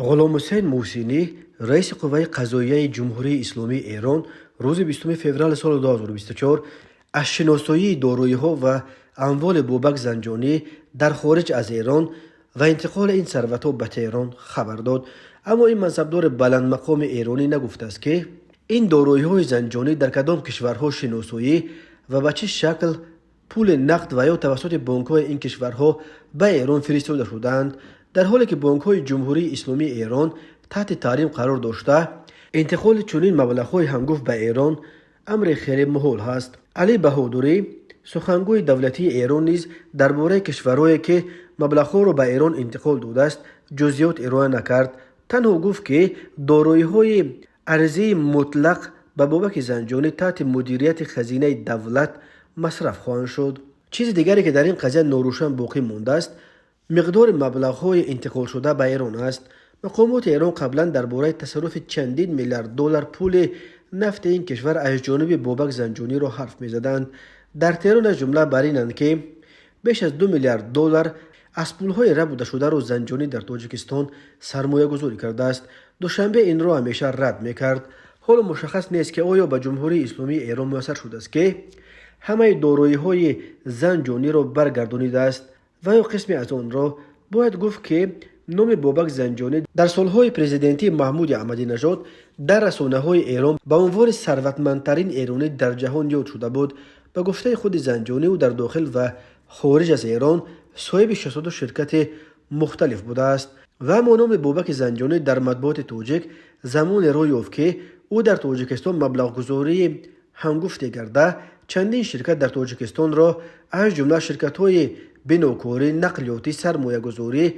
غلام حسین موسینی رئیس قوه قضاییه جمهوری اسلامی ایران روز 20 فوریه سال 2024 از شناسایی دارایی‌ها و اموال بابک زنجانی در خارج از ایران و انتقال این ثروت‌ها به تهران خبر داد. اما این منصبدار بلند مقام ایرانی نگفته است که این دارایی‌های زنجانی در کدام کشورها شناسایی و به چه شکل پول نقد و یا توسط بانک‌های این کشورها به ایران فرستاده شدند، در حالی که بانک‌های جمهوری اسلامی ایران تحت تحریم قرار داشته. انتقال چنین مبلغ‌های هنگفت به ایران امر خیلی محال است. علی بهادری سخنگوی دولتی ایران نیز درباره کشورهایی که مبلغ‌ها را به ایران انتقال داده است جزئیات ارائه نکرد. تنها گفت که دارایی‌های ارزی مطلق به بابک زنجانی تحت مدیریت خزینه دولت مصرف خواهند شد. چیز دیگری که در این قضیه ناروشن باقی مانده است مقدار مبلغ‌های انتقال شده به ایران است. مقامات ایران قبلا درباره تصرف چندین میلیارد دلار پول نفت این کشور از جانب بابک زنجانی را حرف می‌زدند. در تهران از جمله بر اینند که بیش از 2 میلیارد دلار از پول‌های ربوده شده را زنجانی در تاجیکستان سرمایه گذاری کرده است. دوشنبه این را همیشه رد می‌کرد. حالا مشخص نیست که آیا به جمهوری اسلامی ایران میسر شده است که همه دارایی‌های زنجانی را برگردانیده است و یا قسمی از آن را. باید گفت که نام بابک زنجانی در سالهای پرزیدنتی محمود احمدی نژاد در رسانه‌های ایران به عنوان ثروتمندترین ایرانی در جهان یاد شده بود. به گفته خود زنجانی او در داخل و خارج از ایران صاحب 62 شرکت مختلف بوده است و اما نام بابک زنجانی در مطبوعات تاجیک زمان روی یافت که او در تاجیکستان مبلغ گذاری هنگفت کرده چندین شرکت در تاجیکستان را از جمله شرکت‌های بینوکاری، نقلیاتی، سرمایه گذاری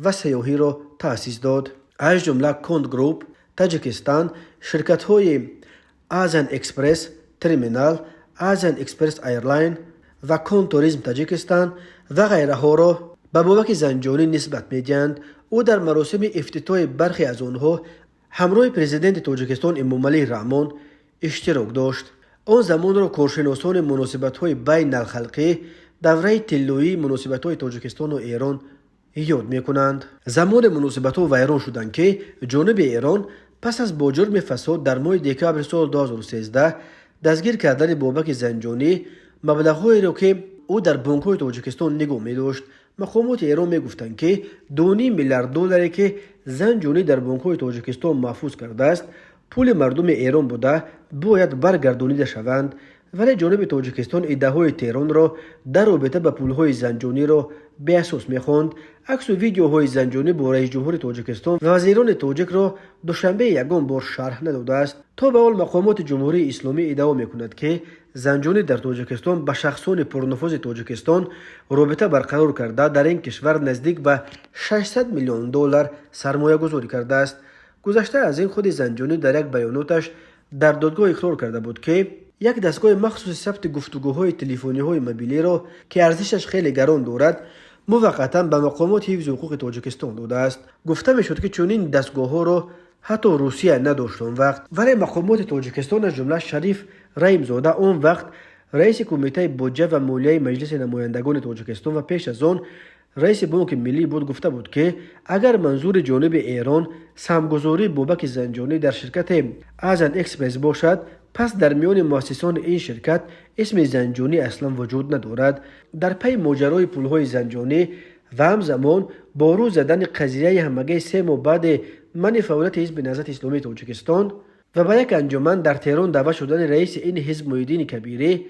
و سیاحی را تأسیس داد. از جمله کند گروپ تاجیکستان، شرکت‌های آزن اکسپرس ترمینال، آزن اکسپرس ایرلاین و کند توریسم تاجیکستان و غیره ها را به بابک زنجانی نسبت می‌دهند. او در مراسم افتتاح برخی از آنها همراه پرزیدنت تاجیکستان امامعلی رحمان اشتراک داشت. آن زمان را کارشناسان مناسبت‌های بین الخلقی دوره طلایی مناسبت‌های تاجیکستان و ایران یاد می‌کنند. زمان مناسبت‌ها ویران شدند که جانب ایران پس از با جرم فساد در ماه دکامبر سال 2013 دستگیر کردن بابک زنجانی مبلغ‌هایی را که او در بانک‌های تاجیکستان نگاه می‌داشت. مقامات ایران می‌گفتند که 2.5 میلیارد دلاری که زنجانی در بانک‌های تاجیکستان محفوظ کرده است پول مردم ایران بوده باید برگردانیده شوند، ولی جانب تاجیکستان ادعاهای تهران را در رابطه با پول‌های زنجانی را به اساس می‌خواند. عکس و ویدیوهای زنجانی با رئیس جمهور تاجیکستان و وزیران تاجیک را دوشنبه یگان بار شرح نداده است. تا به حال مقامات جمهوری اسلامی ادعا می‌کند که زنجانی در تاجیکستان با شخصان پرنفوذ تاجیکستان رابطه برقرار کرده در این کشور نزدیک به 600 میلیون دلار سرمایه گذاری کرده است. گذشته از این خود زنجانی در یک بیاناتش در دادگاه اقرار کرده بود که یک دستگاه مخصوص ثبت گفتگوهای تلفنی‌های موبیلی را که ارزشش خیلی گران دارد موقتا به مقامات حفظ حقوق تاجیکستان داده است. گفته می‌شد که چنین دستگاه‌ها را حتی روسیه نداشت آن وقت، ولی مقامات تاجیکستان از جمله شریف رحیم‌زاده آن وقت رئیس کمیته بودجه و مالیه مجلس نمایندگان تاجیکستان و پیش از آن رئیس بانک ملی بود گفته بود که اگر منظور جانب ایران سهمگذاری بابک زنجانی در شرکت آزن اکسپرس باشد، پس در میان مؤسسان این شرکت اسم زنجانی اصلا وجود ندارد. در پی ماجرای پول‌های زنجانی و همزمان با رو زدن قضیه همگی 3 ماه بعد منع فعالیت حزب نهضت اسلامی تاجیکستان و با یک انجمن در تهران دعوت شدن رئیس این حزب محیدین کبیری،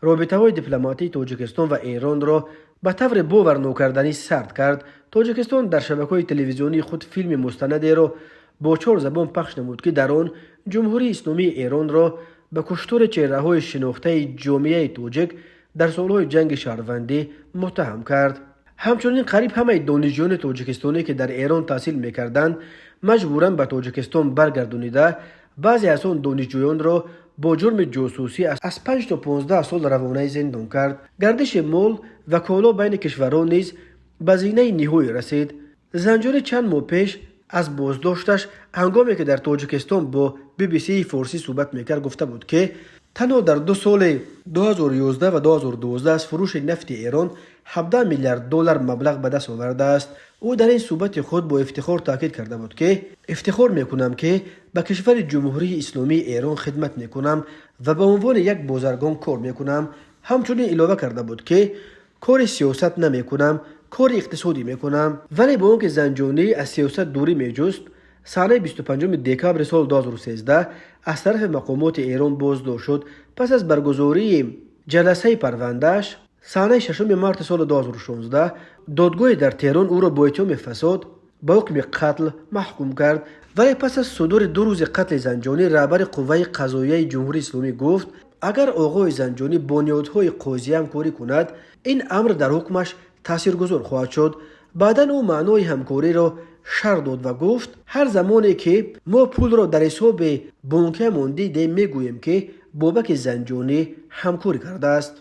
رابطه‌های دیپلماتی تاجیکستان و ایران را به طور باور نکردنی سرد کرد. تاجیکستان در شبکه‌های تلویزیونی خود فیلم مستندی را با 4 زبان پخش نمود که در آن جمهوری اسلامی ایران را به کشتار چهره‌های شناخته جامعه تاجیک در سالهای جنگ شهروندی متهم کرد. همچنین قریب همه دانشجویان تاجیکستانی که در ایران تحصیل می‌کردند مجبوراً به تاجیکستان برگردانیده. بعضی از آن دانشجویان را با جرم جاسوسی از 5 تا 15 سال روانه زندان کرد. گردش مال و کالا بین کشوران نیز به زینه نهایی رسید. زنجانی چند ماه پیش از بازداشتش هنگامی که در تاجیکستان با BBC فارسی صحبت میکرد گفته بود که تنها در 2 سال 2011 و 2012 از فروش نفت ایران 17 میلیارد دلار مبلغ به دست آورده است. او در این صحبت خود با افتخار تاکید کرده بود که افتخار میکنم که به کشور جمهوری اسلامی ایران خدمت میکنم و به عنوان یک بازرگان کار میکنم. همچنین علاوه کرده بود که کار سیاست نمیکنم، کار اقتصادی میکنم. ولی با اونکه زنجانی از سیاست دوری میجست، سال 25 دکبر سال 2013 از طرف مقامات ایران بازداشت شد. پس از برگزاری جلسه پروندهش سال 6 مارس سال 2016 دادگاه در تهران او را با اتهام فساد به حکم قتل محکوم کرد. ولی پس از صدور 2 روز قتل زنجانی، رهبر قوه قضاییه جمهوری اسلامی گفت اگر آقای زنجانی با نهادهای قضاییه همکاری کند، این امر در حکمش تاثیرگذار خواهد شد. بعدا او معنای همکاری را شرح داد و گفت هر زمانی که ما پول را در حساب بانکی من دیدیم میگوییم که بابک زنجانی همکاری کرده است.